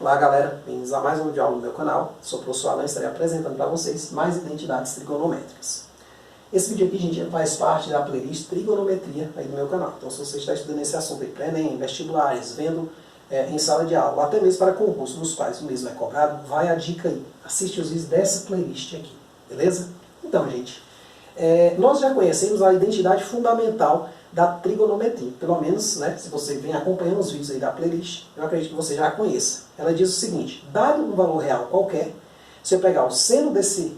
Olá galera, bem-vindos a mais um vídeo aula no meu canal. Sou o professor Alan e estarei apresentando para vocês mais identidades trigonométricas. Esse vídeo aqui, gente, faz parte da playlist Trigonometria aí do meu canal. Então se você está estudando esse assunto aí para Enem, vestibulares, vendo em sala de aula, ou até mesmo para concursos nos quais o mesmo é cobrado, vai a dica aí. Assiste os vídeos dessa playlist aqui, beleza? Então, gente, nós já conhecemos a identidade fundamental da trigonometria. Pelo menos, né, se você vem acompanhando os vídeos aí da playlist, eu acredito que você já a conheça. Ela diz o seguinte: dado um valor real qualquer, se eu pegar o seno desse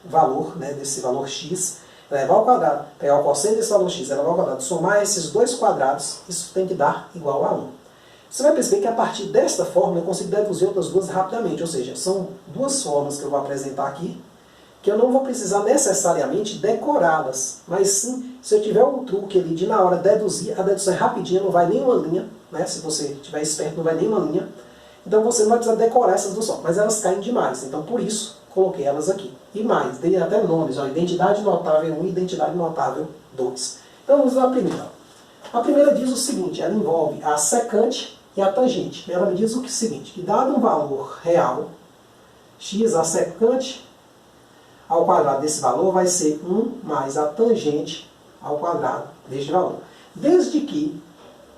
valor, né, desse valor x, elevar ao quadrado, pegar o cosseno desse valor x, elevar ao quadrado, somar esses dois quadrados, isso tem que dar igual a 1. Você vai perceber que a partir desta forma eu consigo deduzir outras duas rapidamente, ou seja, são duas formas que eu vou apresentar aqui, que eu não vou precisar necessariamente decorá-las, mas sim, se eu tiver um truque ali de na hora deduzir, a dedução é rapidinha, não vai nem uma linha, né? Se você estiver esperto, não vai nem uma linha. Então você não vai precisar decorar essas duas formas, mas elas caem demais. Então por isso, coloquei elas aqui. E mais, dei até nomes, ó, identidade notável 1 e identidade notável 2. Então vamos lá primeiro. A primeira diz o seguinte: ela envolve a secante e a tangente. Ela me diz o seguinte, que dado um valor real, x, a secante ao quadrado desse valor vai ser 1 mais a tangente ao quadrado deste valor. Desde que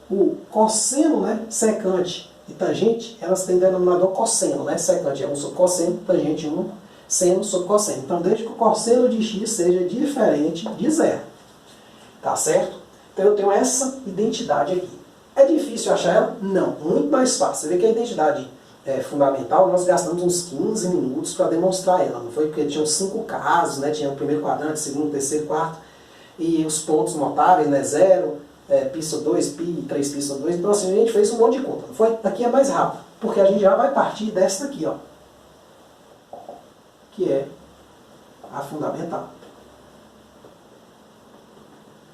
o cosseno, né, secante e tangente, elas têm denominador cosseno, né? Secante é 1 sobre cosseno, tangente 1, seno sobre cosseno. Então, desde que o cosseno de x seja diferente de zero. Tá certo? Então, eu tenho essa identidade aqui. É difícil achar ela? Não. Muito mais fácil. Você vê que a identidade fundamental, nós gastamos uns 15 minutos para demonstrar ela. Não foi porque tinham 5 casos, né? Tinha o primeiro quadrante, segundo, terceiro, quarto, e os pontos notáveis, né? 0, π sobre 2, π, 3π sobre 2. Então assim, a gente fez um monte de conta. Não foi? Aqui é mais rápido, porque a gente já vai partir desta aqui, ó, que é a fundamental.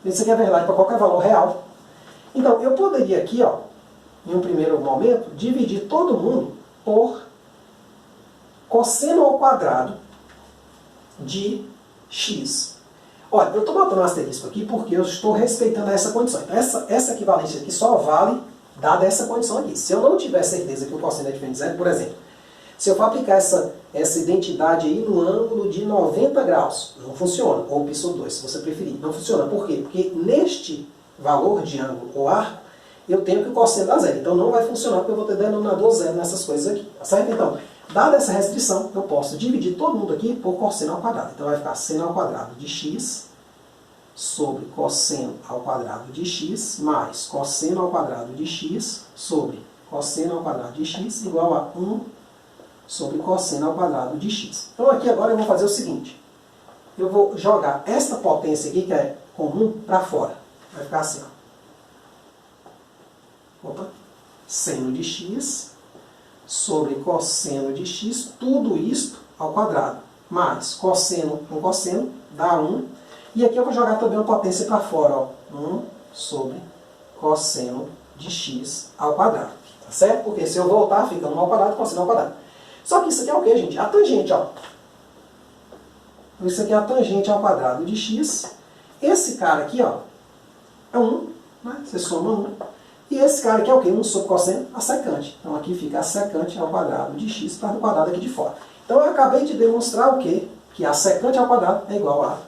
Isso aqui é verdade para qualquer valor real. Então, eu poderia aqui, ó, em um primeiro momento, dividir todo mundo por cosseno ao quadrado de x. Olha, eu estou botando um asterisco aqui porque eu estou respeitando essa condição. Então, essa equivalência aqui só vale dada essa condição aqui. Se eu não tiver certeza que o cosseno é diferente de zero, por exemplo, se eu for aplicar essa identidade aí no ângulo de 90 graus, não funciona. Ou π sobre 2, se você preferir. Não funciona. Por quê? Porque neste valor de ângulo ou arco, eu tenho que o cosseno dar zero. Então não vai funcionar porque eu vou ter denominador zero nessas coisas aqui. Tá certo? Então, dada essa restrição, eu posso dividir todo mundo aqui por cosseno ao quadrado. Então vai ficar seno ao quadrado de x sobre cosseno ao quadrado de x mais cosseno ao quadrado de x sobre cosseno ao quadrado de x igual a 1 sobre cosseno ao quadrado de x. Então aqui agora eu vou fazer o seguinte. Eu vou jogar esta potência aqui, que é comum, para fora. Vai ficar assim, ó. Opa, seno de x sobre cosseno de x, tudo isto ao quadrado, mais cosseno com cosseno, dá 1. E aqui eu vou jogar também uma potência para fora, ó, 1 sobre cosseno de x ao quadrado. Tá certo? Porque se eu voltar, fica 1 ao quadrado, cosseno ao quadrado. Só que isso aqui é o que, gente? A tangente, ó. Isso aqui é a tangente ao quadrado de x. Esse cara aqui, ó, é 1, né? Você soma 1. E esse cara aqui é o quê? 1 sobre cosseno, a secante. Então aqui fica a secante ao quadrado de x para o quadrado aqui de fora. Então eu acabei de demonstrar o quê? Que a secante ao quadrado é igual a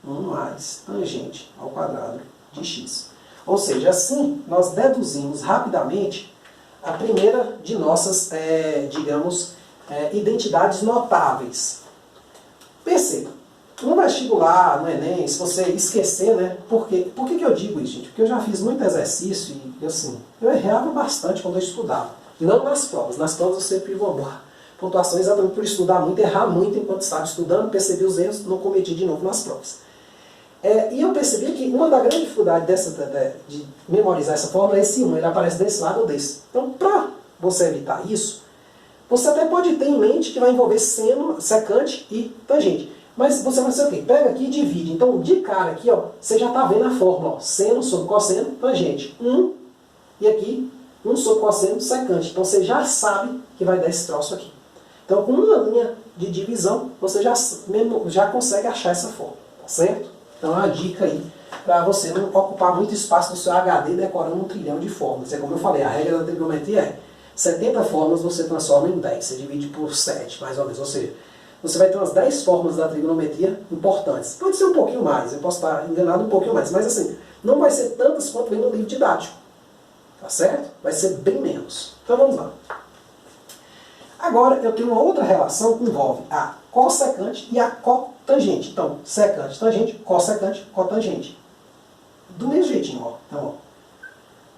1 mais tangente ao quadrado de x. Ou seja, assim nós deduzimos rapidamente a primeira de nossas, digamos, identidades notáveis. Perceba. No vestibular, no Enem, se você esquecer, né? Por que eu digo isso, gente? Porque eu já fiz muito exercício e, assim, eu errava bastante quando eu estudava. Não nas provas. Nas provas eu sempre tive uma boa pontuação exatamente por estudar muito, errar muito enquanto estava estudando, percebi os erros, não cometi de novo nas provas. E eu percebi que uma das grandes dificuldades de memorizar essa fórmula é esse 1, ele aparece desse lado ou desse. Então, para você evitar isso, você até pode ter em mente que vai envolver seno, secante e tangente. Mas você vai ser o quê? Pega aqui e divide. Então, de cara aqui, ó, você já está vendo a fórmula. Ó, seno sobre cosseno, tangente. 1. E aqui, 1 sobre cosseno, secante. Então, você já sabe que vai dar esse troço aqui. Então, com uma linha de divisão, você já consegue achar essa fórmula. Tá certo? Então, é uma dica aí para você não ocupar muito espaço no seu HD decorando 1 trilhão de fórmulas. É como eu falei, a regra da trigonometria é 70 fórmulas você transforma em 10, você divide por 7, mais ou menos. Ou seja, você vai ter umas 10 fórmulas da trigonometria importantes. Pode ser um pouquinho mais, eu posso estar enganado um pouquinho mais, mas assim, não vai ser tantas quanto vem no livro didático. Tá certo? Vai ser bem menos. Então vamos lá. Agora eu tenho uma outra relação que envolve a cossecante e a cotangente. Então, secante, tangente, cossecante, cotangente. Do mesmo jeitinho, ó. Então,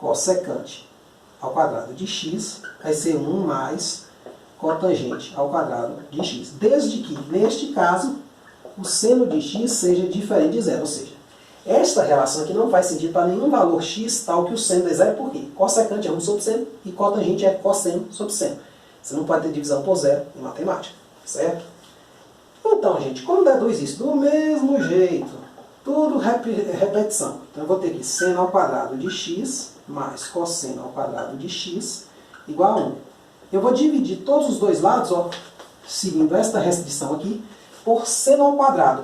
ó, cossecante ao quadrado de x vai ser 1 mais cotangente ao quadrado de x. Desde que, neste caso, o seno de x seja diferente de zero. Ou seja, esta relação aqui não faz sentido para nenhum valor x tal que o seno dê zero. Por quê? Cossecante é 1 sobre seno e cotangente é cosseno sobre seno. Você não pode ter divisão por zero em matemática, certo? Então, gente, como deduz isso? Do mesmo jeito. Tudo repetição. Então, eu vou ter aqui seno ao quadrado de x mais cosseno ao quadrado de x igual a 1. Eu vou dividir todos os dois lados, ó, seguindo esta restrição aqui, por seno ao quadrado.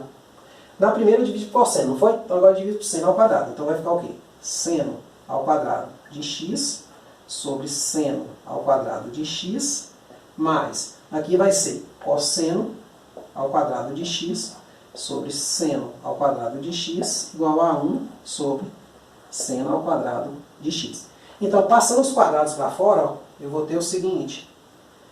Na primeira eu dividi por cosseno, não foi? Então, agora eu divido por seno ao quadrado. Então, vai ficar o quê? Seno ao quadrado de x sobre seno ao quadrado de x mais, aqui vai ser cosseno ao quadrado de x sobre seno ao quadrado de x igual a 1 sobre seno ao quadrado de x. Então, passando os quadrados para fora, ó, eu vou ter o seguinte.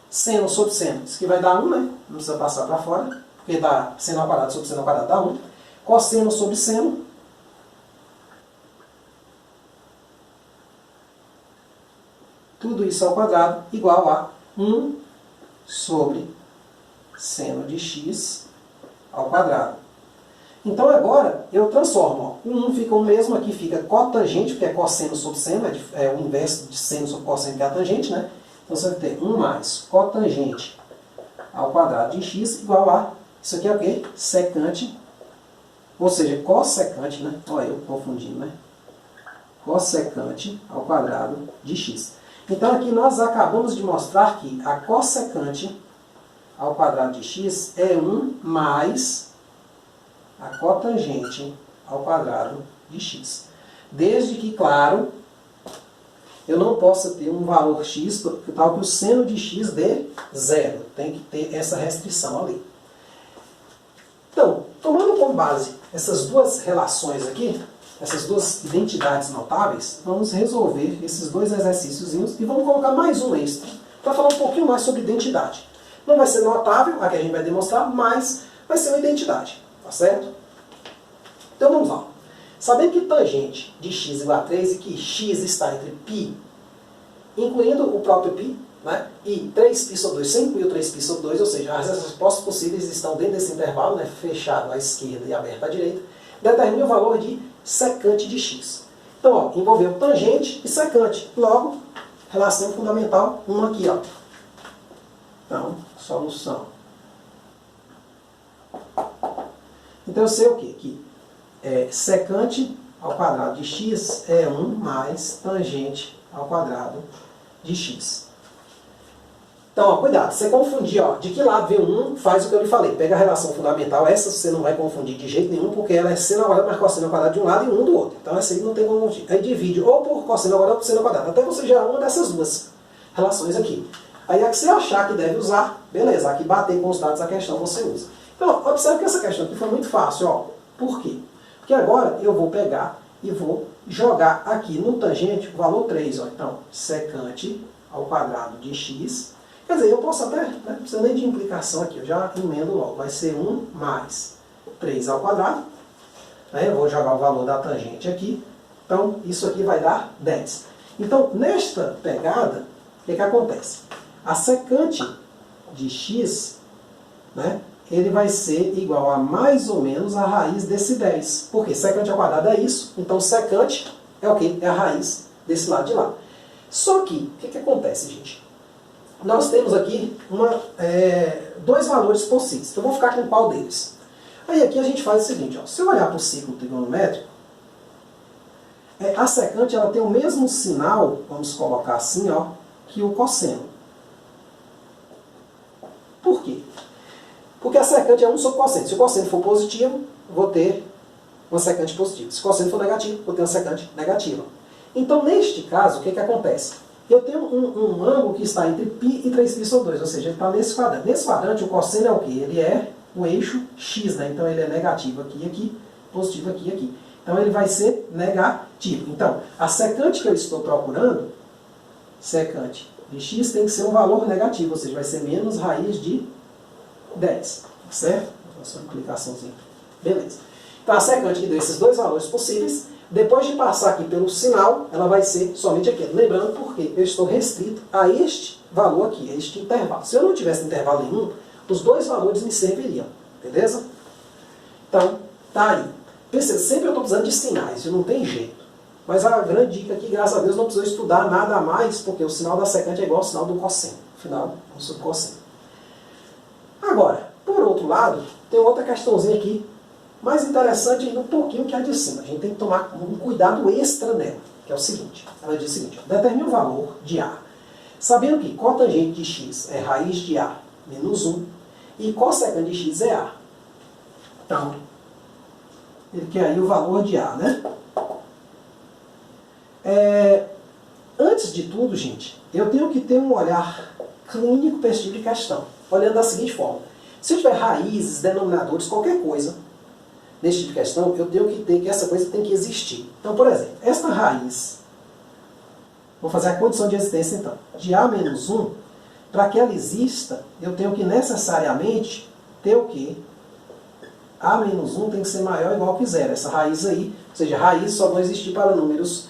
Seno sobre seno, isso aqui vai dar 1, né? Não precisa passar para fora, porque dá seno ao quadrado sobre seno ao quadrado dá 1. Cosseno sobre seno. Tudo isso ao quadrado igual a 1 sobre seno de x ao quadrado. Então agora eu transformo. Ó. O 1 fica o mesmo, aqui fica cotangente, porque é cosseno sobre seno, é o inverso de seno sobre cosseno, que é a tangente, né? Então você vai ter 1 mais cotangente ao quadrado de x igual a, isso aqui é o quê? Secante, ou seja, cossecante, né? Olha eu confundindo, né? Cossecante ao quadrado de x. Então aqui nós acabamos de mostrar que a cossecante ao quadrado de x é 1 mais a cotangente ao quadrado de x. Desde que, claro, eu não possa ter um valor x tal que o seno de x dê zero. Tem que ter essa restrição ali. Então, tomando como base essas duas relações aqui, essas duas identidades notáveis, vamos resolver esses dois exercíciozinhos e vamos colocar mais um extra para falar um pouquinho mais sobre identidade. Não vai ser notável, a que a gente vai demonstrar, mas vai ser uma identidade, tá certo? Então vamos lá. Sabendo que tangente de x igual a 3 e que x está entre π, incluindo o próprio π, né? E 3π sobre 2 sem incluir o 3π sobre 2, ou seja, as respostas possíveis estão dentro desse intervalo, né? Fechado à esquerda e aberto à direita, determine o valor de secante de x. Então, ó, envolveu tangente e secante. Logo, relação fundamental, uma aqui, ó. Então, solução. Então, eu sei o quê? Que secante ao quadrado de x é 1 mais tangente ao quadrado de x. Então, ó, cuidado, você confundir, ó, de que lado vem o 1, faz o que eu lhe falei. Pega a relação fundamental, essa você não vai confundir de jeito nenhum, porque ela é seno ao quadrado mais cosseno ao quadrado de um lado e 1 do outro. Então, essa aí não tem como confundir. Aí divide ou por cosseno ao quadrado ou por seno ao quadrado. Até você gerar uma dessas duas relações aqui. Aí, a que você achar que deve usar, beleza, aqui bater com os dados da questão você usa. Então, observe que essa questão aqui foi muito fácil, ó. Por quê? Porque agora eu vou pegar e vou jogar aqui no tangente o valor 3, ó. Então, secante ao quadrado de x. Quer dizer, eu posso até, né, não precisa nem de implicação aqui, eu já emendo logo. Vai ser 1 mais 3 ao quadrado. Né, eu vou jogar o valor da tangente aqui. Então, isso aqui vai dar 10. Então, nesta pegada, o que acontece? A secante de x, né, ele vai ser igual a mais ou menos a raiz desse 10. Por quê? Secante ao quadrado é isso. Então, secante é o quê? É a raiz desse lado de lá. Só que, o que acontece, gente? Nós temos aqui dois valores possíveis. Então, eu vou ficar com qual deles? Aí aqui a gente faz o seguinte, ó, se eu olhar para o ciclo trigonométrico, a secante ela tem o mesmo sinal, vamos colocar assim, ó, que o cosseno. Por quê? Porque a secante é 1 sobre cosseno. Se o cosseno for positivo, vou ter uma secante positiva. Se o cosseno for negativo, eu tenho uma secante negativa. Então, neste caso, o que acontece? Eu tenho um ângulo que está entre π e 3π sobre 2, ou seja, ele está nesse quadrante. Nesse quadrante, o cosseno é o quê? Ele é o eixo x, né? Então, ele é negativo aqui e aqui, positivo aqui e aqui. Então, ele vai ser negativo. Então, a secante que eu estou procurando, secante de x, tem que ser um valor negativo, ou seja, vai ser menos raiz de 10. Certo? Vou fazer uma aplicaçãozinha. Beleza. Então, a secante que deu esses dois valores possíveis, depois de passar aqui pelo sinal, ela vai ser somente aqui. Lembrando porque eu estou restrito a este valor aqui, a este intervalo. Se eu não tivesse intervalo nenhum, os dois valores me serviriam. Beleza? Então, tá aí. Perceba, sempre eu estou precisando de sinais, não tem jeito. Mas a grande dica aqui, graças a Deus, não precisa estudar nada a mais, porque o sinal da secante é igual ao sinal do cosseno. Afinal, é um subcosseno. Agora, por outro lado, tem outra questãozinha aqui, mais interessante ainda um pouquinho que a de cima. A gente tem que tomar um cuidado extra nela, que é o seguinte. Ela diz o seguinte, determine o valor de A, sabendo que cotangente de x é raiz de A menos 1, e cossecante de x é A. Então, ele quer aí o valor de A, né? Antes de tudo, gente, eu tenho que ter um olhar clínico para esse tipo de questão. Olhando da seguinte forma. Se eu tiver raízes, denominadores, qualquer coisa, nesse tipo de questão, eu tenho que ter que essa coisa tem que existir. Então, por exemplo, esta raiz, vou fazer a condição de existência então, de A menos 1, para que ela exista, eu tenho que necessariamente ter o quê? A menos 1 tem que ser maior ou igual que zero. Essa raiz aí, ou seja, raiz só vão existir para números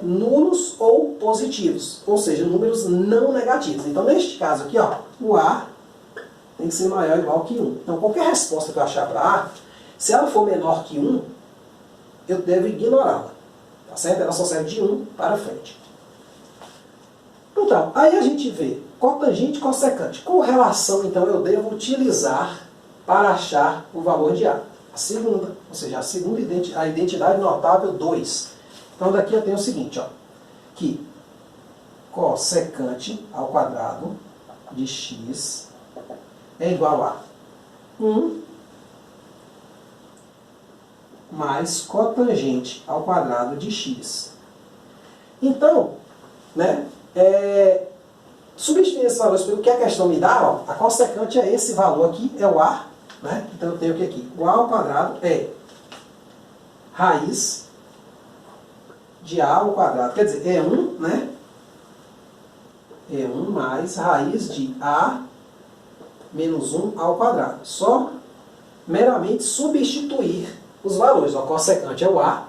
nulos ou positivos, ou seja, números não negativos. Então, neste caso aqui, ó, o A tem que ser maior ou igual que 1. Então, qualquer resposta que eu achar para A, se ela for menor que 1, eu devo ignorá-la. Tá certo? Ela só serve de 1 para frente. Então, aí a gente vê cotangente e cossecante. Qual relação, então, eu devo utilizar para achar o valor de A? A segunda, ou seja, a identidade notável 2. Então, daqui eu tenho o seguinte, ó, que cossecante ao quadrado de x é igual a 1 mais cotangente ao quadrado de x. Então, né, substituindo esses valores pelo que a questão me dá, ó, a cossecante é esse valor aqui, é o A, né? Então eu tenho o que aqui? O A ao quadrado é raiz de A ao quadrado, quer dizer, é 1, né? É 1 mais raiz de A menos 1 ao quadrado. Só meramente substituir os valores. A cossecante é o A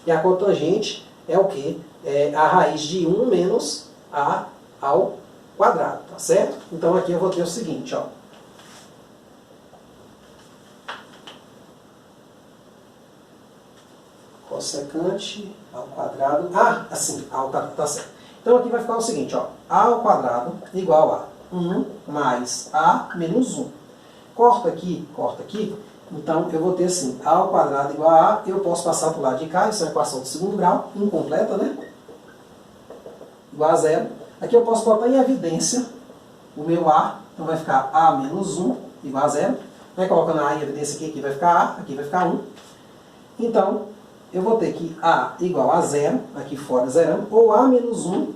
e a cotangente é o quê? É a raiz de 1 menos A ao quadrado, tá certo? Então aqui eu vou ter o seguinte, ó. Cossecante ao quadrado. Ah, assim, A ao quadrado, tá certo. Então aqui vai ficar o seguinte, ó. A ao quadrado igual a 1 mais A menos 1. Corta aqui, corta aqui. Então eu vou ter assim, A ao quadrado igual a A. Eu posso passar para o lado de cá, isso é uma equação de segundo grau, incompleta, né? Igual a zero. Aqui eu posso botar em evidência o meu A. Então vai ficar A menos 1 igual a zero. Vai colocando A em evidência aqui, aqui vai ficar A, aqui vai ficar 1. Então, eu vou ter que A igual a zero, aqui fora zerando, ou A menos 1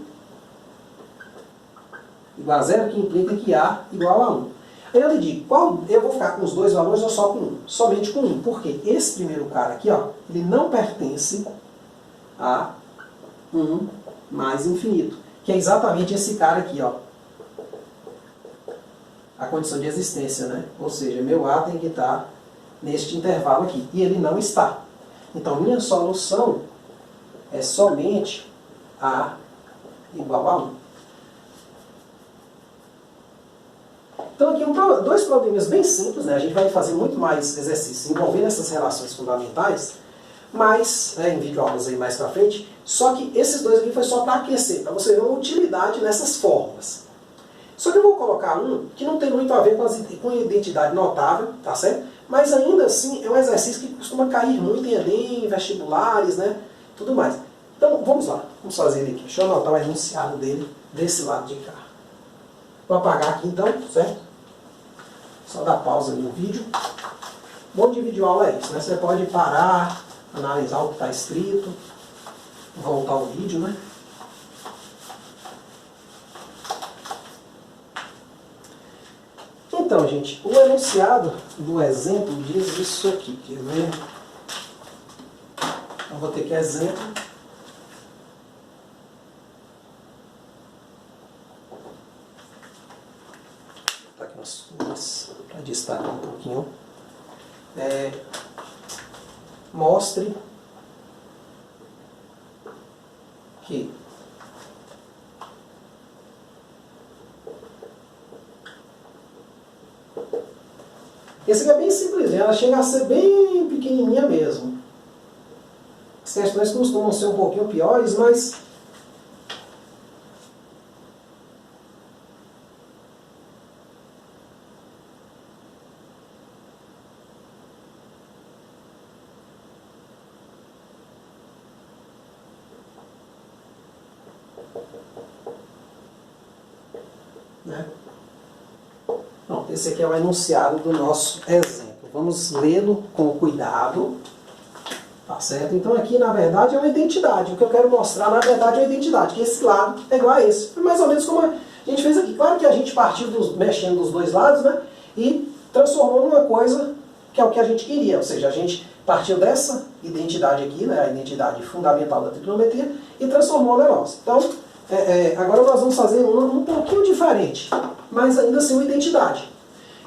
igual a zero, que implica que A igual a 1. Aí eu lhe digo, eu vou ficar com os dois valores ou só com um? Somente com um, porque esse primeiro cara aqui, ó, ele não pertence a 1 mais infinito, que é exatamente esse cara aqui, ó. A condição de existência, né? Ou seja, meu A tem que estar neste intervalo aqui, e ele não está. Então, minha solução é somente A igual a 1. Então, aqui dois probleminhas bem simples, né? A gente vai fazer muito mais exercícios envolvendo essas relações fundamentais, mas, em videoaulas aí mais pra frente, só que esses dois aqui foi só para aquecer, para você ver uma utilidade nessas fórmulas. Só que eu vou colocar um que não tem muito a ver com a identidade notável, tá certo? Mas ainda assim é um exercício que costuma cair muito em Enem, vestibulares, né? Tudo mais. Então, vamos lá. Vamos fazer ele aqui. Deixa eu anotar o enunciado dele desse lado de cá. Vou apagar aqui então, certo? Só dar pausa no vídeo. Bom de videoaula é isso, né? Você pode parar, analisar o que está escrito, voltar ao vídeo, né? Então, gente, o enunciado do exemplo diz isso aqui, quer ver? Eu vou ter que exemplo. Tá aqui nas cores, para destacar um pouquinho. Mostre que esse aqui é bem simples, ela chega a ser bem pequenininha mesmo. As questões costumam ser um pouquinho piores, mas né? Pronto, esse aqui é o enunciado do nosso exemplo. Vamos lê-lo com cuidado. Tá certo? Então aqui, na verdade, é uma identidade. O que eu quero mostrar, na verdade, é uma identidade. Que esse lado é igual a esse. Foi mais ou menos como a gente fez aqui. Claro que a gente partiu mexendo dos dois lados, né? E transformou numa coisa que é o que a gente queria. Ou seja, a gente partiu dessa identidade aqui, né? A identidade fundamental da trigonometria, e transformou no negócio. Então, agora nós vamos fazer um pouquinho diferente, mas ainda assim uma identidade.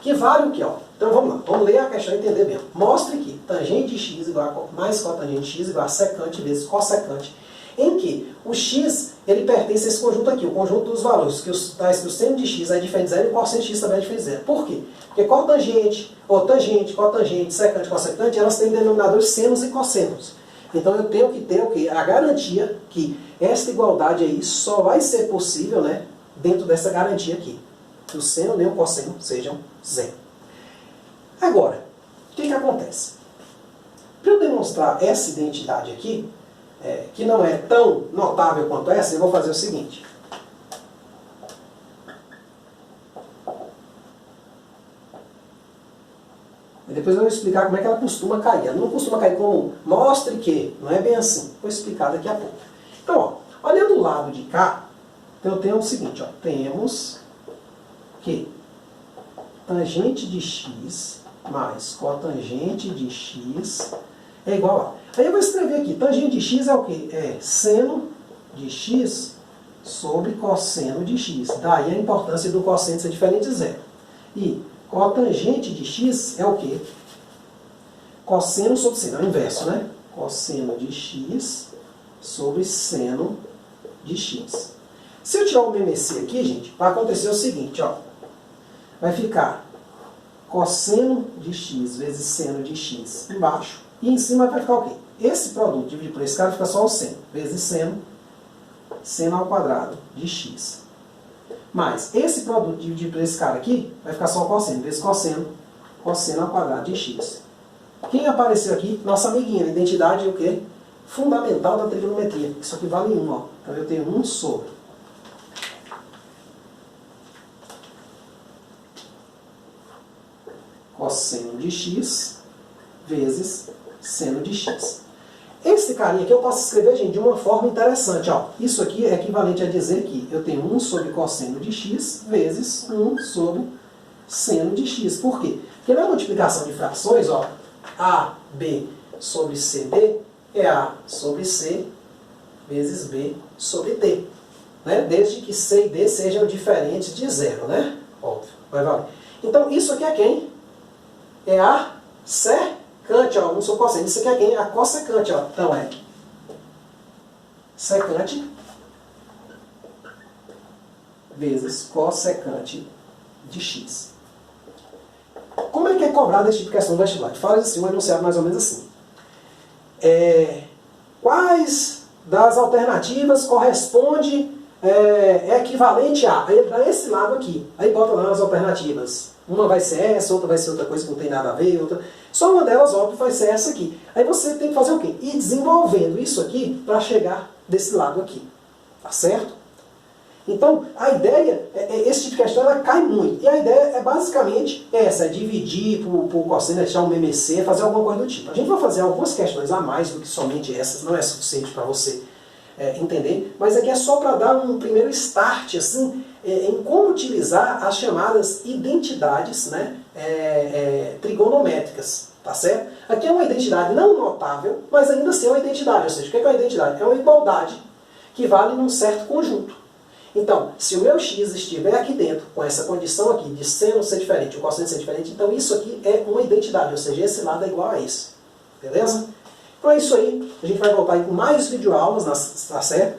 Que vale o quê? Ó? Então vamos lá, vamos ler a questão e entender mesmo. Mostre que tangente de x igual a mais cotangente de x igual a secante vezes cossecante, em que o x ele pertence a esse conjunto aqui, o conjunto dos valores, que o seno de x é diferente de zero e o cosseno de x também é diferente de zero. Por quê? Porque cotangente, ou tangente, cotangente, secante, cossecante, elas têm denominadores senos e cossenos. Então eu tenho que ter o quê? A garantia que esta igualdade aí só vai ser possível, né, dentro dessa garantia aqui. Que o seno nem o cosseno sejam zero. Agora, o que acontece? Para eu demonstrar essa identidade aqui, que não é tão notável quanto essa, eu vou fazer o seguinte. E depois eu vou explicar como é que ela costuma cair. Ela não costuma cair como mostre que, não é bem assim. Vou explicar daqui a pouco. Então, ó, olhando o lado de cá, eu tenho o seguinte, ó, temos que tangente de x mais cotangente de x é igual a... Aí eu vou escrever aqui, tangente de x é o quê? É seno de x sobre cosseno de x. Daí a importância do cosseno ser diferente de zero. E cotangente de x é o quê? Cosseno sobre seno, é o inverso, né? Cosseno de x sobre seno de x. Se eu tirar o MMC aqui, gente, vai acontecer o seguinte, ó. Vai ficar cosseno de x vezes seno de x embaixo. E em cima vai ficar o quê? Esse produto dividido por esse cara fica só o seno. Vezes seno, seno ao quadrado de x. Mas esse produto dividido por esse cara aqui vai ficar só o cosseno. Vezes cosseno, cosseno ao quadrado de x. Quem apareceu aqui? Nossa amiguinha. A identidade é o quê? Fundamental da trigonometria. Isso aqui vale 1, ó. Então eu tenho 1 sobre cosseno de x vezes seno de x. Esse carinha aqui eu posso escrever, gente, de uma forma interessante. Ó. Isso aqui é equivalente a dizer que eu tenho 1 sobre cosseno de x vezes 1 sobre seno de x. Por quê? Porque na multiplicação de frações, ó, AB sobre CD é A sobre C vezes B sobre D. Né? Desde que C e D sejam diferentes de zero, né? Óbvio, vai valer. Então, isso aqui é quem? É a secante, ó, 1 sobre cosseno. Isso aqui é quem? A cossecante, ó. Então é secante vezes cossecante de x. Como é que é cobrado esse tipo de questão do vestibular? Fala assim, um enunciado mais ou menos assim. Quais das alternativas corresponde equivalente a? Aí dá esse lado aqui. Aí bota lá as alternativas. Uma vai ser essa, outra vai ser outra coisa que não tem nada a ver, outra... Só uma delas, óbvio, vai ser essa aqui. Aí você tem que fazer o quê? Ir desenvolvendo isso aqui para chegar desse lado aqui. Tá certo? Então, a ideia, esse tipo de questão ela cai muito. E a ideia é basicamente essa, é dividir por cosseno, deixar um MMC, fazer alguma coisa do tipo. A gente vai fazer algumas questões a mais do que somente essas, não é suficiente para você entender, mas aqui é só para dar um primeiro start assim, em como utilizar as chamadas identidades, né, trigonométricas, tá certo? Aqui é uma identidade não notável, mas ainda assim é uma identidade, ou seja, o que é uma identidade? É uma igualdade que vale num certo conjunto. Então, se o meu x estiver aqui dentro, com essa condição aqui de seno ser diferente, o cosseno ser diferente, então isso aqui é uma identidade, ou seja, esse lado é igual a esse. Beleza? Então é isso aí, a gente vai voltar aí com mais videoaulas, tá certo?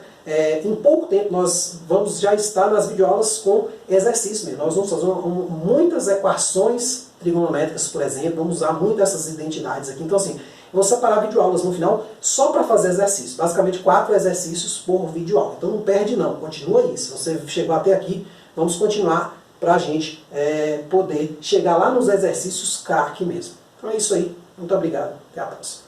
Em pouco tempo nós vamos já estar nas videoaulas com exercício mesmo. Nós vamos fazer muitas equações trigonométricas, por exemplo, vamos usar muito essas identidades aqui. Então assim, eu vou separar videoaulas no final só para fazer exercício. Basicamente 4 exercícios por videoaula. Então não perde não, continua aí. Se você chegou até aqui, vamos continuar para a gente poder chegar lá nos exercícios craque mesmo. Então é isso aí, muito obrigado, até a próxima.